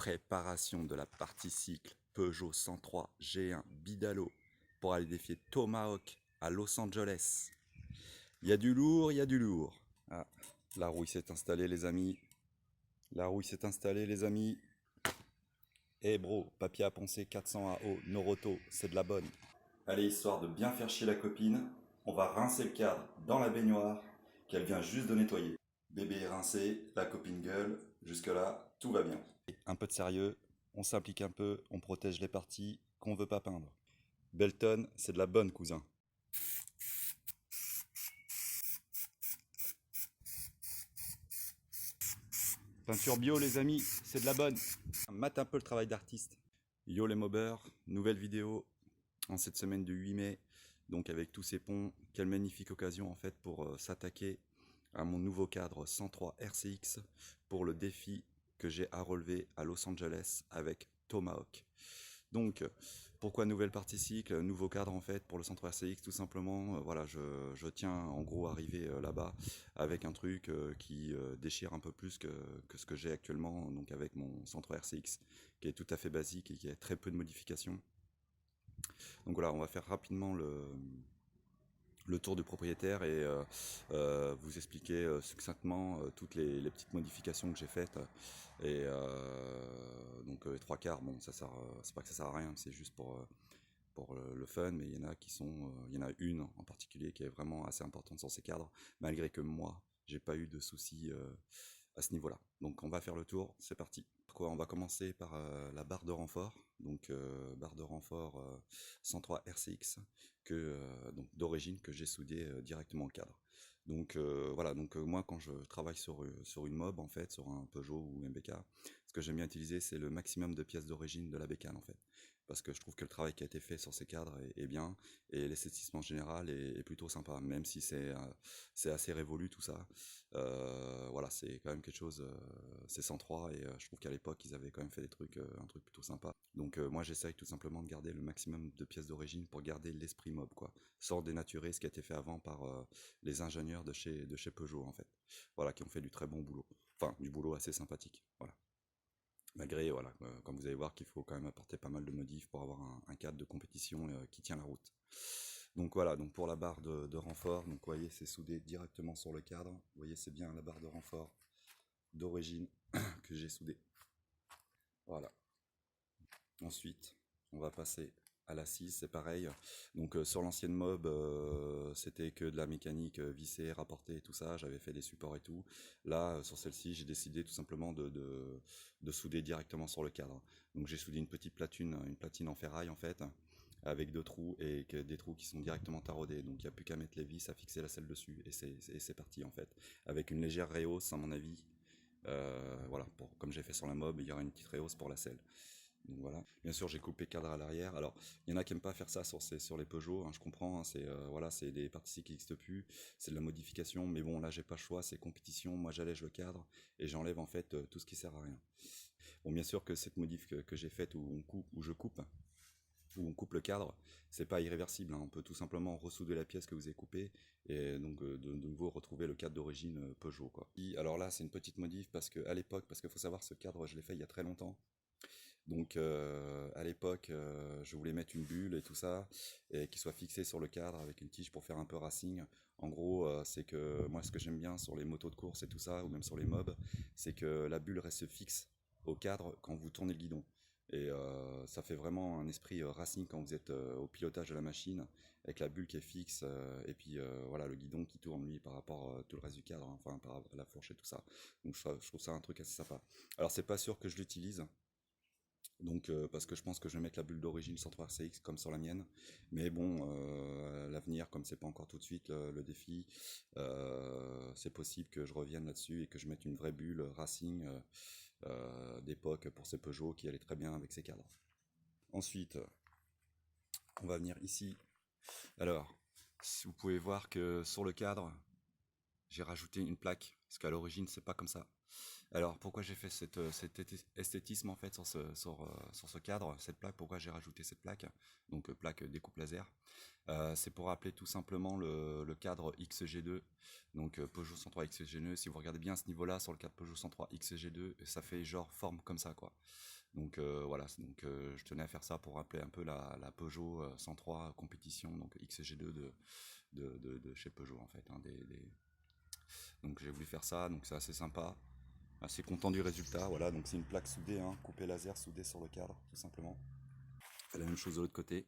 Préparation de la partie cycle Peugeot 103 G1 Bidalo pour aller défier Tomahawk à Los Angeles. Il y a du lourd, il y a du lourd. Ah, la rouille s'est installée les amis. La rouille s'est installée les amis. Eh bro, papier à poncer 400 AO, Noroto, c'est de la bonne. Allez, histoire de bien faire chier la copine, on va rincer le cadre dans la baignoire qu'elle vient juste de nettoyer. Bébé est rincé, la copine gueule, jusque là, tout va bien. Un peu de sérieux, on s'implique un peu, on protège les parties qu'on veut pas peindre. Belton, c'est de la bonne cousin. Peinture bio les amis, c'est de la bonne. Mate un peu le travail d'artiste. Yo les mobbers, nouvelle vidéo en cette semaine du 8 mai. Donc avec tous ces ponts, quelle magnifique occasion en fait pour s'attaquer à mon nouveau cadre 103 RCX pour le défi que j'ai à relever à Los Angeles avec Tomahawk. Donc, pourquoi nouvelle partie cycle, nouveau cadre en fait pour le 103 RCX tout simplement. Voilà, je tiens en gros à arriver là-bas avec un truc qui déchire un peu plus que ce que j'ai actuellement, donc avec mon 103 RCX qui est tout à fait basique et qui a très peu de modifications. Donc voilà, on va faire rapidement le tour du propriétaire et vous expliquer succinctement toutes les petites modifications que j'ai faites. Et donc les trois quarts, bon, ça sert, c'est pas que ça sert à rien, c'est juste pour le fun, mais il y en a qui sont, il y en a une en particulier qui est vraiment assez importante sur ces cadres, malgré que moi, j'ai pas eu de soucis à ce niveau-là. Donc on va faire le tour, c'est parti. On va commencer par la barre de renfort, donc barre de renfort 103 RCX donc d'origine que j'ai soudé directement au cadre. Donc voilà, donc moi quand je travaille sur une mob en fait, sur un Peugeot ou un BK, ce que j'aime bien utiliser c'est le maximum de pièces d'origine de la bécane en fait, parce que je trouve que le travail qui a été fait sur ces cadres est bien et l'esthétisme en général est plutôt sympa, même si c'est assez révolu tout ça. Voilà, c'est quand même quelque chose, c'est 103 et je trouve qu'à l'époque ils avaient quand même fait des trucs, un truc plutôt sympa. Donc moi j'essaye tout simplement de garder le maximum de pièces d'origine pour garder l'esprit mob quoi, sans dénaturer ce qui a été fait avant par les ingénieurs de chez Peugeot en fait. Voilà, qui ont fait du très bon boulot, enfin du boulot assez sympathique. Voilà. Malgré, voilà, comme vous allez voir qu'il faut quand même apporter pas mal de modifs pour avoir un cadre de compétition qui tient la route. Donc voilà, donc pour la barre de renfort, donc vous voyez c'est soudé directement sur le cadre. Vous voyez c'est bien la barre de renfort d'origine que j'ai soudée. Voilà. Ensuite, on va passer à l'assise, c'est pareil. Donc sur l'ancienne mob, c'était que de la mécanique vissée, rapportée et tout ça. J'avais fait des supports et tout. Là, sur celle-ci, j'ai décidé tout simplement de souder directement sur le cadre. Donc j'ai soudé une petite platine en ferraille en fait, avec deux trous et des trous qui sont directement taraudés. Donc il n'y a plus qu'à mettre les vis, à fixer la selle dessus et c'est parti en fait. Avec une légère réhausse à mon avis. Voilà, comme j'ai fait sur la mob, il y aura une petite réhausse pour la selle. Donc voilà. Bien sûr, j'ai coupé cadre à l'arrière. Alors, il y en a qui n'aiment pas faire ça sur les Peugeot, hein, je comprends. Hein, voilà, c'est des parties qui n'existent plus, c'est de la modification. Mais bon, là, j'ai pas le choix, c'est compétition. Moi, j'allège le cadre et j'enlève en fait tout ce qui sert à rien. Bon, bien sûr que cette modif que j'ai faite où on coupe le cadre, c'est pas irréversible. Hein. On peut tout simplement ressouder la pièce que vous avez coupée et donc de nouveau retrouver le cadre d'origine Peugeot. Quoi. Alors là, c'est une petite modif parce que à l'époque, parce qu'il faut savoir, ce cadre, je l'ai fait il y a très longtemps. Donc à l'époque, je voulais mettre une bulle et tout ça, et qui soit fixée sur le cadre avec une tige pour faire un peu racing. En gros, c'est que moi ce que j'aime bien sur les motos de course et tout ça, ou même sur les mobs, c'est que la bulle reste fixe au cadre quand vous tournez le guidon. Et ça fait vraiment un esprit racing quand vous êtes au pilotage de la machine, avec la bulle qui est fixe, et puis voilà le guidon qui tourne lui par rapport à tout le reste du cadre, hein, enfin par rapport à la fourche et tout ça. Donc je trouve ça un truc assez sympa. Alors c'est pas sûr que je l'utilise. Donc parce que je pense que je vais mettre la bulle d'origine 103 RCX comme sur la mienne, mais bon, l'avenir, comme c'est pas encore tout de suite le défi, c'est possible que je revienne là-dessus et que je mette une vraie bulle Racing d'époque pour ces Peugeot qui allait très bien avec ces cadres. Ensuite, on va venir ici. Alors, vous pouvez voir que sur le cadre, j'ai rajouté une plaque parce qu'à l'origine c'est pas comme ça. Alors pourquoi j'ai fait cet esthétisme en fait sur ce cadre, cette plaque, pourquoi j'ai rajouté cette plaque, donc plaque découpe laser, c'est pour rappeler tout simplement le cadre XG2, donc Peugeot 103 XG2, si vous regardez bien à ce niveau là sur le cadre Peugeot 103 XG2, ça fait genre forme comme ça quoi. Donc voilà, donc je tenais à faire ça pour rappeler un peu la Peugeot 103 compétition, donc XG2 de chez Peugeot en fait, hein, donc j'ai voulu faire ça, donc c'est assez sympa, assez content du résultat. Voilà, donc c'est une plaque soudée, hein, coupée laser soudée sur le cadre, tout simplement. Fait la même chose de l'autre côté.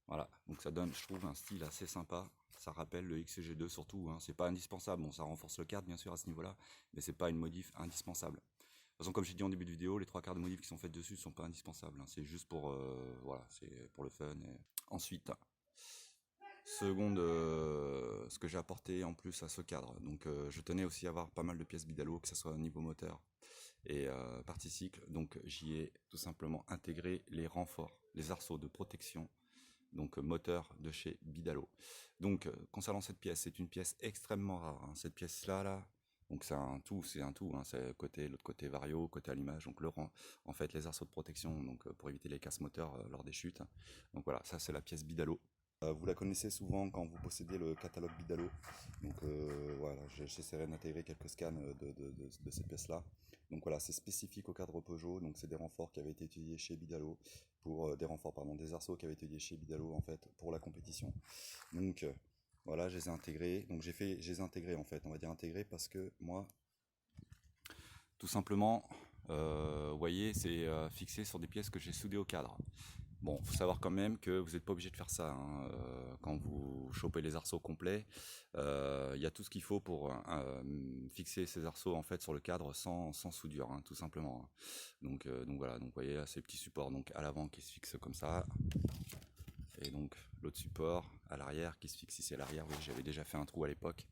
Voilà, donc ça donne, je trouve, un style assez sympa. Ça rappelle le XG2 surtout, hein. C'est pas indispensable. Bon, ça renforce le cadre bien sûr à ce niveau-là, mais c'est pas une modif indispensable. De toute façon, comme j'ai dit en début de vidéo, les 3/4 de modifs qui sont faites dessus sont pas indispensables, hein. C'est juste pour, voilà, c'est pour le fun. Ensuite, seconde, ce que j'ai apporté en plus à ce cadre. Donc, je tenais aussi à avoir pas mal de pièces Bidalo, que ce soit au niveau moteur et partie cycle. Donc, j'y ai tout simplement intégré les renforts, les arceaux de protection, donc moteur de chez Bidalo. Donc, concernant cette pièce, c'est une pièce extrêmement rare, hein. Cette pièce-là, donc c'est un tout, hein. C'est l'autre côté vario, côté allumage. Donc, en fait, les arceaux de protection, donc pour éviter les casses moteurs lors des chutes. Donc voilà, ça c'est la pièce Bidalo. Vous la connaissez souvent quand vous possédez le catalogue Bidalo. Donc voilà, j'essaierai d'intégrer quelques scans de ces pièces-là. Donc voilà, c'est spécifique au cadre Peugeot. Donc c'est des renforts qui avaient été étudiés chez Bidalo pour des renforts, pardon, des arceaux qui avaient été étudiés chez Bidalo en fait pour la compétition. Donc voilà, je les ai intégrés. Donc je les ai intégrés en fait. On va dire intégrés parce que moi, tout simplement, vous voyez, c'est fixé sur des pièces que j'ai soudées au cadre. Bon, faut savoir quand même que vous n'êtes pas obligé de faire ça, hein. Quand vous chopez les arceaux complets, il y a tout ce qu'il faut pour fixer ces arceaux en fait sur le cadre sans soudure, hein, tout simplement, hein. Donc voilà, donc vous voyez là ces petits supports donc à l'avant qui se fixent comme ça, et donc l'autre support à l'arrière qui se fixe ici à l'arrière. Oui, j'avais déjà fait un trou à l'époque.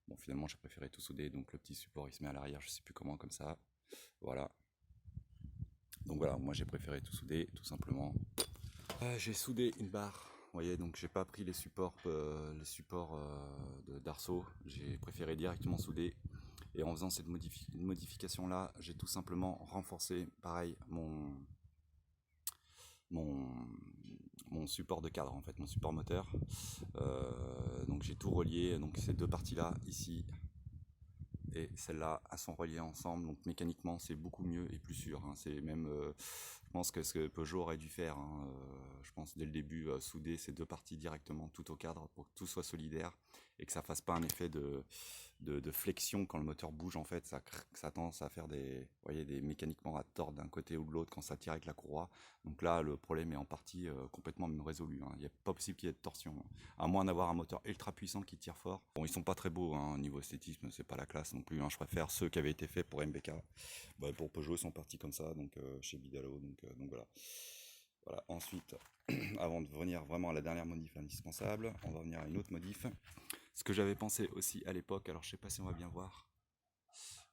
Bon, finalement j'ai préféré tout souder, donc le petit support il se met à l'arrière, je sais plus comment, comme ça. Voilà. Donc voilà, moi j'ai préféré tout souder, tout simplement. J'ai soudé une barre, vous voyez, donc j'ai pas pris les supports d'arceau, j'ai préféré directement souder. Et en faisant cette modification là, j'ai tout simplement renforcé, pareil, mon, mon support de cadre, en fait, mon support moteur. Donc j'ai tout relié, donc ces deux parties là, ici et celle-là, elles sont reliées ensemble, donc mécaniquement c'est beaucoup mieux et plus sûr, hein. C'est même, je pense que ce que Peugeot aurait dû faire, hein, je pense dès le début, souder ces deux parties directement tout au cadre pour que tout soit solidaire et que ça fasse pas un effet de flexion quand le moteur bouge. En fait, ça a tendance à faire des mécaniquement à tordre d'un côté ou de l'autre quand ça tire avec la courroie. Donc là, le problème est en partie complètement résolu, hein. Il n'est pas possible qu'il y ait de torsion, hein, à moins d'avoir un moteur ultra puissant qui tire fort. Bon, ils sont pas très beaux, hein, au niveau esthétisme, c'est pas la classe non plus, hein. Je préfère ceux qui avaient été faits pour MBK. Bah, pour Peugeot, ils sont partis comme ça, donc chez Bidalo, donc voilà. Voilà. Ensuite, avant de venir vraiment à la dernière modif indispensable, on va venir à une autre modif. Ce que j'avais pensé aussi à l'époque, alors je sais pas si on va bien voir.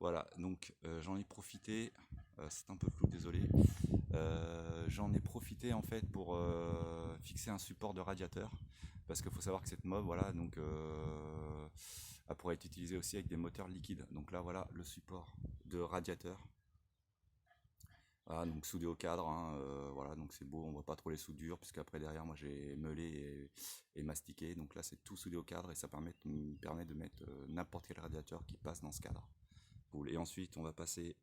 Voilà, donc j'en ai profité, c'est un peu flou, désolé. J'en ai profité en fait pour fixer un support de radiateur, parce qu'il faut savoir que cette mob, voilà, donc elle pourrait être utilisée aussi avec des moteurs liquides. Donc là, voilà le support de radiateur. Voilà, donc soudé au cadre, hein, voilà, donc c'est beau, on voit pas trop les soudures, puisqu'après derrière moi j'ai meulé et mastiqué, donc là c'est tout soudé au cadre et ça me permet de mettre n'importe quel radiateur qui passe dans ce cadre. Cool. Et ensuite on va passer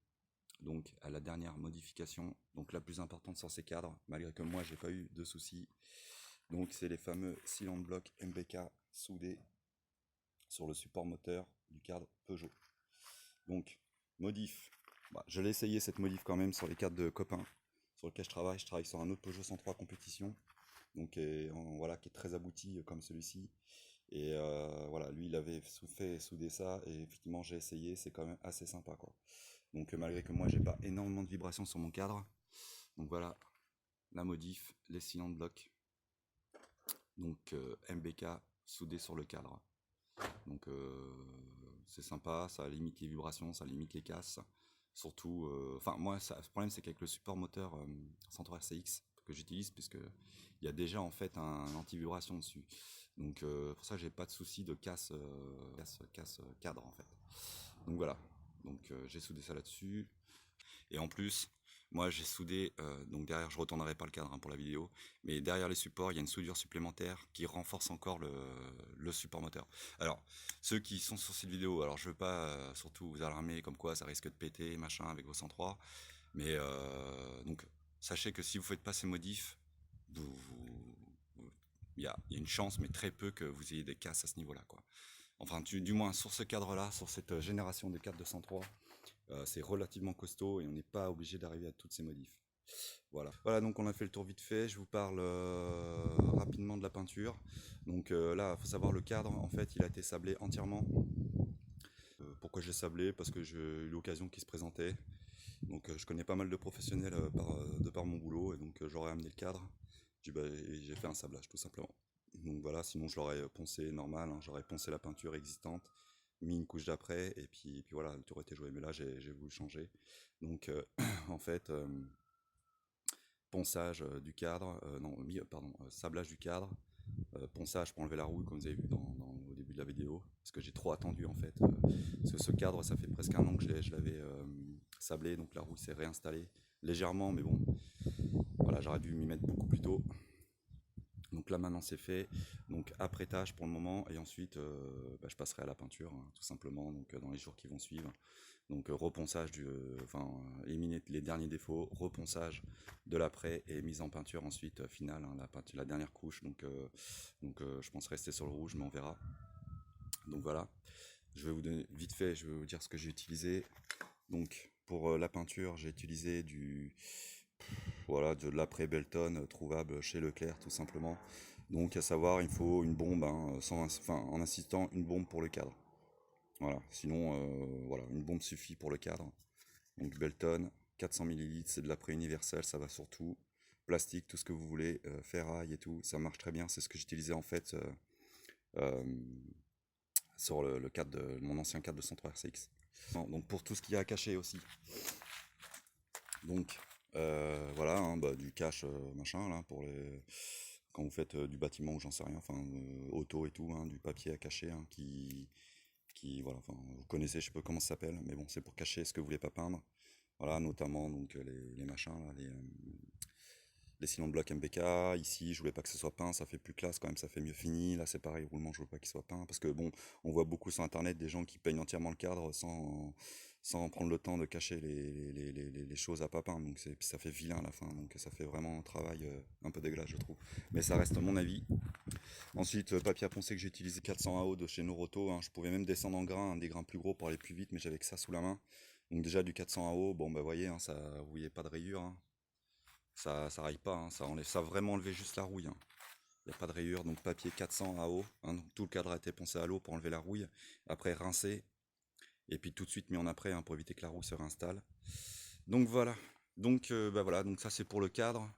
donc à la dernière modification, donc la plus importante sur ces cadres, malgré que moi j'ai pas eu de soucis. Donc c'est les fameux cylinder blocs MBK soudés sur le support moteur du cadre Peugeot. Donc modif, bah, je l'ai essayé cette modif quand même sur les cadres de copains sur lequel je travaille sur un autre Peugeot 103 compétition, donc voilà, qui est très abouti comme celui-ci. Et voilà, lui il avait fait souder ça et effectivement j'ai essayé, c'est quand même assez sympa quoi. Donc malgré que moi j'ai pas énormément de vibrations sur mon cadre, donc voilà la modif, les cylindres blocs, donc MBK soudé sur le cadre. Donc c'est sympa, ça limite les vibrations, ça limite les casses. Surtout, enfin moi le problème c'est qu'avec le support moteur 103 RCX que j'utilise, puisque il y a déjà en fait un anti-vibration dessus. Donc pour ça j'ai pas de souci de casse cadre en fait. Donc voilà, donc j'ai soudé ça là-dessus. Et en plus, moi j'ai soudé, donc derrière je retournerai pas le cadre hein, pour la vidéo, mais derrière les supports il y a une soudure supplémentaire qui renforce encore le support moteur. Alors ceux qui sont sur cette vidéo, alors je veux pas surtout vous alarmer comme quoi ça risque de péter machin avec vos 103, mais donc sachez que si vous faites pas ces modifs, il y a une chance mais très peu que vous ayez des casses à ce niveau-là quoi. Enfin du moins sur ce cadre-là, sur cette génération de 4203. C'est relativement costaud et on n'est pas obligé d'arriver à toutes ces modifs. Voilà. Voilà, donc on a fait le tour vite fait. Je vous parle rapidement de la peinture. Donc là, il faut savoir le cadre, en fait, il a été sablé entièrement. Pourquoi je l'ai sablé? Parce que j'ai eu l'occasion qui se présentait. Donc je connais pas mal de professionnels de par mon boulot et donc j'aurais amené le cadre. J'ai fait un sablage tout simplement. Donc voilà, sinon je l'aurais poncé normal, hein. J'aurais poncé la peinture existante, mis une couche d'après et puis voilà, le tour était joué. Mais là j'ai voulu changer. Donc en fait, ponçage du cadre, non, pardon, sablage du cadre, ponçage pour enlever la rouille comme vous avez vu au début de la vidéo, parce que j'ai trop attendu en fait. Parce que ce cadre, ça fait presque un an que je l'avais sablé, donc la rouille s'est réinstallée légèrement, mais bon, voilà, j'aurais dû m'y mettre beaucoup plus tôt. Donc là maintenant c'est fait, donc apprêtage pour le moment, et ensuite je passerai à la peinture, hein, tout simplement, donc dans les jours qui vont suivre. Donc reponçage éliminer les derniers défauts, reponçage de l'après et mise en peinture ensuite finale, hein, la dernière couche. Donc je pense rester sur le rouge, mais on verra. Donc voilà, je vais vous donner vite fait, je vais vous dire ce que j'ai utilisé. Donc pour la peinture, j'ai utilisé de l'après Belton trouvable chez Leclerc tout simplement. Donc à savoir, il faut une bombe, hein, en insistant une bombe pour le cadre. Voilà, sinon voilà, une bombe suffit pour le cadre. Donc Belton, 400 ml, c'est de l'après universel, ça va sur tout. Plastique, tout ce que vous voulez, ferraille et tout, ça marche très bien. C'est ce que j'utilisais en fait euh, sur le cadre de mon ancien cadre de 103 RCX. Donc pour tout ce qu'il y a à cacher aussi. Donc voilà, hein, du cache machin là pour les quand vous faites du bâtiment ou j'en sais rien, enfin auto et tout, hein, du papier à cacher hein, voilà, enfin vous connaissez, je sais pas comment ça s'appelle, mais bon c'est pour cacher ce que vous voulez pas peindre. Voilà, notamment donc les machins là, les sillons de bloc MBK. Ici, je voulais pas que ce soit peint, ça fait plus classe quand même, ça fait mieux fini. Là, c'est pareil, roulement, je veux pas qu'il soit peint. Parce que bon, on voit beaucoup sur internet des gens qui peignent entièrement le cadre sans prendre le temps de cacher les choses à pas peindre. Donc puis ça fait vilain à la fin. Donc ça fait vraiment un travail un peu dégueulasse, je trouve. Mais ça reste mon avis. Ensuite, papier à poncer que j'ai utilisé 400 AO de chez Noroto. Hein. Je pouvais même descendre en grain, hein, des grains plus gros pour aller plus vite, mais j'avais que ça sous la main. Donc déjà du 400 AO, bon bah voyez, hein, vous voyez pas de rayures. Hein. Ça raille pas, hein, ça a vraiment enlevé juste la rouille. Hein. Il n'y a pas de rayures, donc papier 400 à eau. Hein, donc tout le cadre a été poncé à l'eau pour enlever la rouille. Après rincé, et puis tout de suite mis en après hein, pour éviter que la rouille se réinstalle. Donc voilà. Donc voilà, donc ça c'est pour le cadre.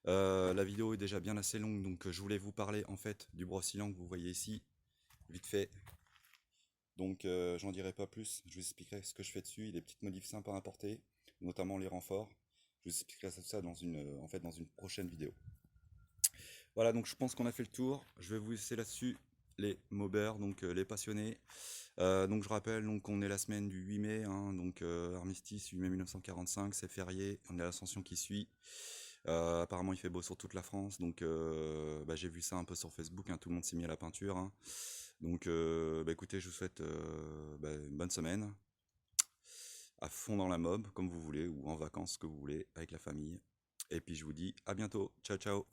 La vidéo est déjà bien assez longue, donc je voulais vous parler en fait du brossilant que vous voyez ici, vite fait. Donc j'en dirai pas plus, je vous expliquerai ce que je fais dessus. Il y a des petites modifs sympas à apporter, notamment les renforts. Je vous expliquerai ça dans dans une prochaine vidéo. Voilà, donc je pense qu'on a fait le tour. Je vais vous laisser là-dessus les mobbers, donc les passionnés. Donc je rappelle donc on est la semaine du 8 mai, hein, donc armistice 8 mai 1945, c'est férié, on est à l'Ascension qui suit. Apparemment il fait beau sur toute la France, donc j'ai vu ça un peu sur Facebook, hein, tout le monde s'est mis à la peinture. Hein. Donc écoutez, je vous souhaite une bonne semaine, à fond dans la mob, comme vous voulez, ou en vacances, ce que vous voulez, avec la famille. Et puis je vous dis à bientôt, ciao ciao.